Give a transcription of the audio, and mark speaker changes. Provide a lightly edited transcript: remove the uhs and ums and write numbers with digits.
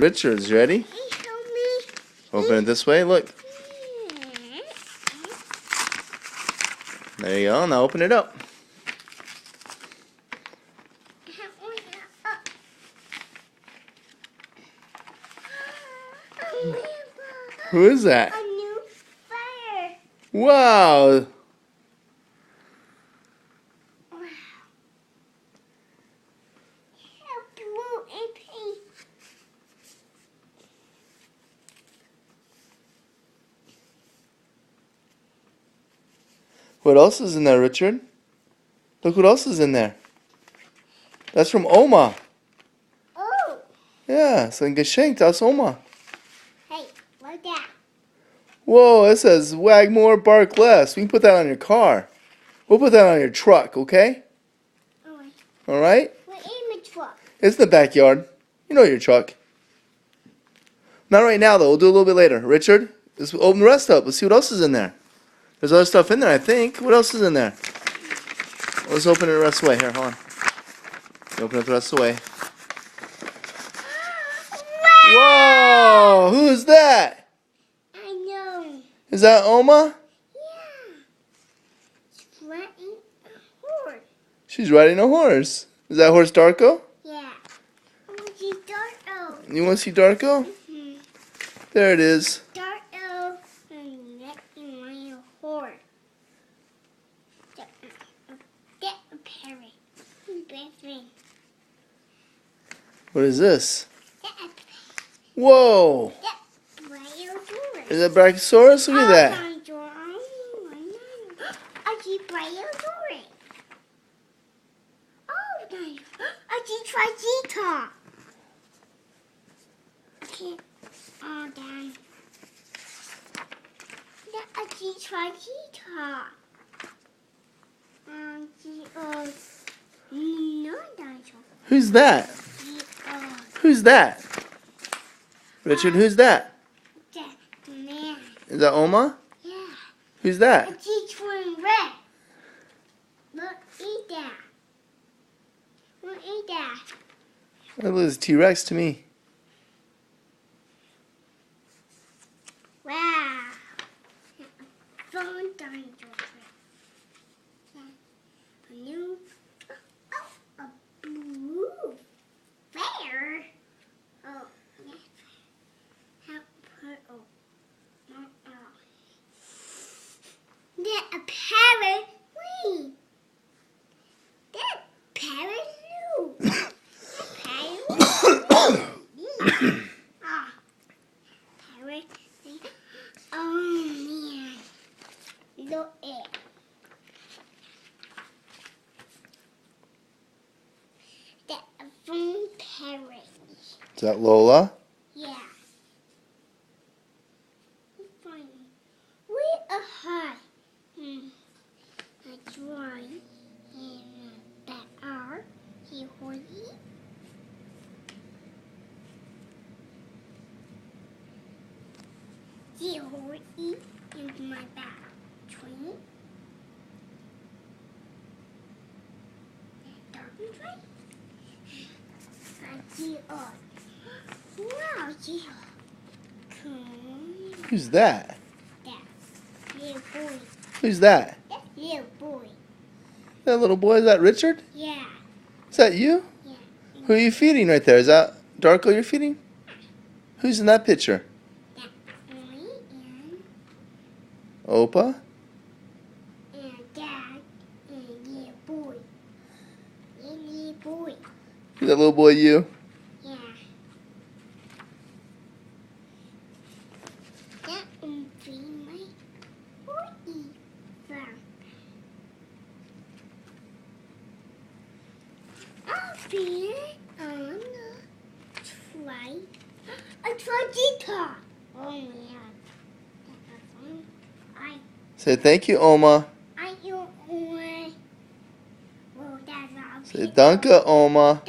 Speaker 1: Richard's. Ready? Open it this way. Look. There you go. Now open it up. Who is that?
Speaker 2: A new fire.
Speaker 1: Wow.
Speaker 2: Blue and pink.
Speaker 1: What else is in there, Richard? Look what else is in there. That's from Oma.
Speaker 2: Oh.
Speaker 1: Yeah, it's ein Geschenk aus Oma.
Speaker 2: Hey, what's that?
Speaker 1: Whoa, it says Wagmore Bark Less. We can put that on your car. We'll put that on your truck, okay?
Speaker 2: Alright.
Speaker 1: All right?
Speaker 2: We're in the truck.
Speaker 1: It's in the backyard. You know your truck. Not right now, though. We'll do it a little bit later. Richard, let's open the rest up. Let's see what else is in there. There's other stuff in there, I think. What else is in there? Let's open it the rest of the way. Here, hold on. Open it the rest of the way. Whoa! Who is that?
Speaker 2: I know.
Speaker 1: Is that Oma?
Speaker 2: Yeah. It's riding a horse.
Speaker 1: She's riding a horse. Is that horse Darko?
Speaker 2: Yeah. Oh, she's Darko.
Speaker 1: You want to see Darko?
Speaker 2: Mm-hmm.
Speaker 1: There it is.
Speaker 2: Darko and riding a horse. Get a parrot. Best friend.
Speaker 1: What is this?
Speaker 2: Get a
Speaker 1: Whoa!
Speaker 2: Brachiosaurus.
Speaker 1: Is that Brachiosaurus? Look at that.
Speaker 2: I see Brachiosaurus. Oh, nice. I see Triceratops. Okay. Oh, damn. I see Triceratops. No dinosaur.
Speaker 1: Who's that? Who's that? Richard, who's that?
Speaker 2: That man.
Speaker 1: Is that Oma?
Speaker 2: Yeah.
Speaker 1: Who's that?
Speaker 2: A T-twin red. Look, eat that. Look, eat that.
Speaker 1: That looks T-Rex to me.
Speaker 2: Wow. Fun dinosaur. A new, a blue bear. Oh, yes. How purple. That a parrot. Wait. That parrot blue. That parrot blue. Ah. Parrot. Oh man. Look it. That a phone parrot.
Speaker 1: Is that Lola?
Speaker 2: Yeah. Fine. We are high. A drawing and that are he holy. He holy in my back tree. Dark tree. I see wow, she
Speaker 1: Who's that?
Speaker 2: that little boy.
Speaker 1: Who's that?
Speaker 2: That little boy.
Speaker 1: That little boy, is that Richard?
Speaker 2: Yeah.
Speaker 1: Is that you?
Speaker 2: Yeah.
Speaker 1: Who are you feeding right there? Is that Darko you're feeding? Who's in that picture?
Speaker 2: That boy
Speaker 1: Opa?
Speaker 2: and dad and little boy. And little boy.
Speaker 1: Is that little boy you?
Speaker 2: Yeah. That be my boy from. I'll be on the try. I tried guitar. Oh man. I
Speaker 1: Say thank you, Oma.
Speaker 2: don't want. Well, that's not.
Speaker 1: Say danke, Oma.